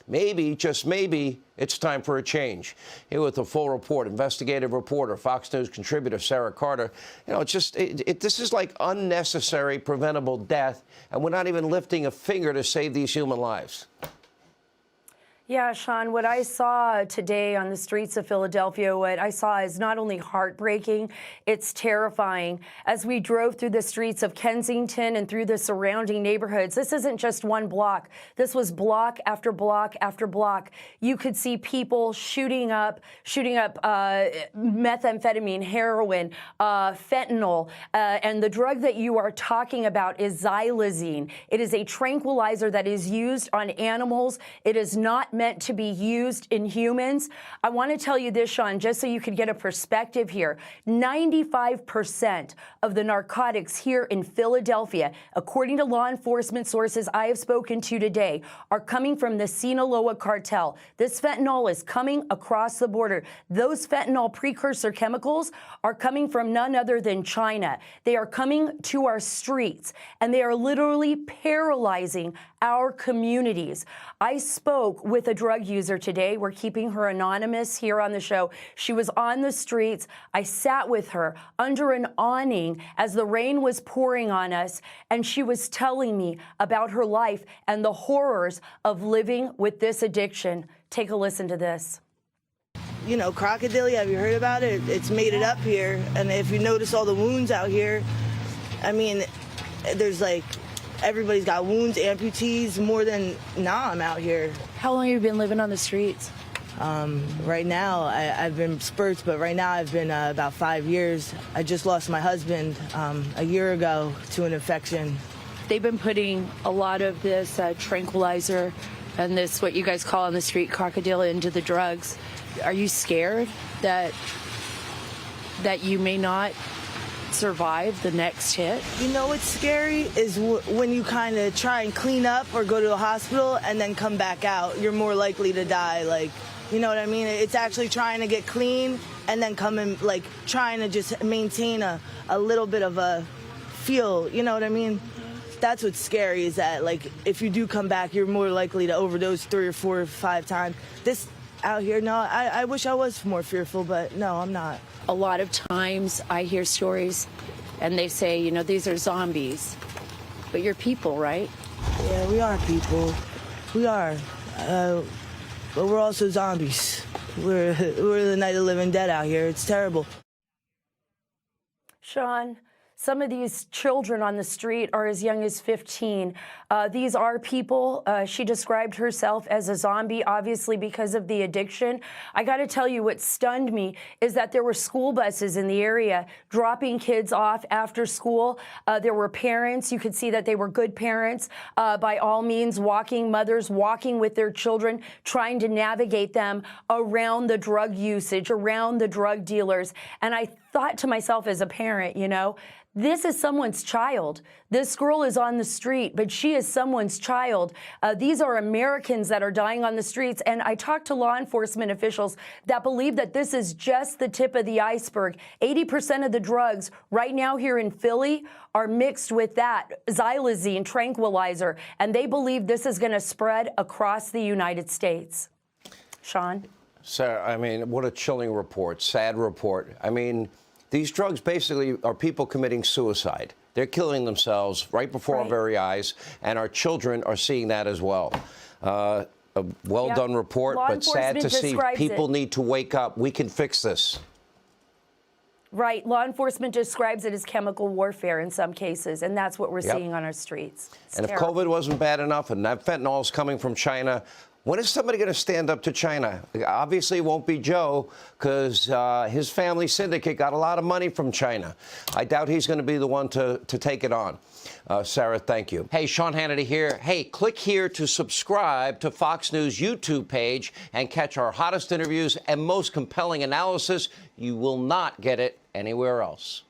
maybe, just maybe, it's time for a change. Here with the full report, investigative reporter, Fox News contributor Sarah Carter. You know, it's just, this is like unnecessary preventable death, and we're not even lifting a finger to save these human lives. Yeah, Sean, what I saw today on the streets of Philadelphia, what I saw is not only heartbreaking, it's terrifying. As we drove through the streets of Kensington and through the surrounding neighborhoods, this isn't just one block. This was block after block after block. You could see people shooting up methamphetamine, heroin, fentanyl, and the drug that you are talking about is xylazine. It is a tranquilizer that is used on animals. It is not meant to be used in humans. I want to tell you this, Sean, just so you could get a perspective here. 95% of the narcotics here in Philadelphia, according to law enforcement sources I have spoken to today, are coming from the Sinaloa cartel. This fentanyl is coming across the border. Those fentanyl precursor chemicals are coming from none other than China. They are coming to our streets, and they are literally paralyzing our communities. I spoke with a drug user today. We're keeping her anonymous here on the show. She was on the streets. I sat with her under an awning as the rain was pouring on us, and she was telling me about her life and the horrors of living with this addiction. Take a listen to this. You know, crocodile, have you heard about it? It's made it up here, and if you notice all the wounds out here, I mean, there's like, everybody's got wounds, amputees, more than I'm out here. How long have you been living on the streets? Right now, I've been spurts, but right now I've been about 5 years. I just lost my husband a year ago to an infection. They've been putting a lot of this tranquilizer and this, what you guys call on the street, crocodile, into the drugs. Are you scared that you may not survive the next hit? You know what's scary is when you kind of try and clean up or go to a hospital and then come back out. You're more likely to die. Like, you know what I mean? It's actually trying to get clean and then come in, like, trying to just maintain a little bit of a feel. You know what I mean? That's what's scary, is that, like, if you do come back, you're more likely to overdose 3 or 4 or 5 times. This out here, no, I wish I was more fearful, but no, I'm not. A lot of times I hear stories and they say, you know, these are zombies, but you're people, right? Yeah, we are people. We are. But we're also zombies. We're the Night of the Living Dead out here. It's terrible. Sean, some of these children on the street are as young as 15. These are people. She described herself as a zombie, obviously because of the addiction. I got to tell you, what stunned me is that there were school buses in the area dropping kids off after school. There were parents. You could see that they were good parents, by all means, mothers walking with their children, trying to navigate them around the drug usage, around the drug dealers. And I thought to myself as a parent, you know, this is someone's child. This girl is on the street, but she is someone's child. These are Americans that are dying on the streets. And I talked to law enforcement officials that believe that this is just the tip of the iceberg. 80% of the drugs right now here in Philly are mixed with that xylazine tranquilizer. And they believe this is going to spread across the United States. Sean? Sarah, I mean, what a chilling report, sad report. I mean, these drugs basically are people committing suicide. They're killing themselves right before our very eyes, and our children are seeing that as well. A well-done report, but sad to see. People need to wake up. We can fix this. Right. Law enforcement describes it as chemical warfare in some cases, and that's what we're seeing on our streets. It's and terrible. if COVID wasn't bad enough and that fentanyl is coming from China, when is somebody going to stand up to China? Obviously, it won't be Joe, because his family syndicate got a lot of money from China. I doubt he's going to be the one to take it on. Sarah, thank you. Hey, Sean Hannity here. Hey, click here to subscribe to Fox News YouTube page and catch our hottest interviews and most compelling analysis. You will not get it anywhere else.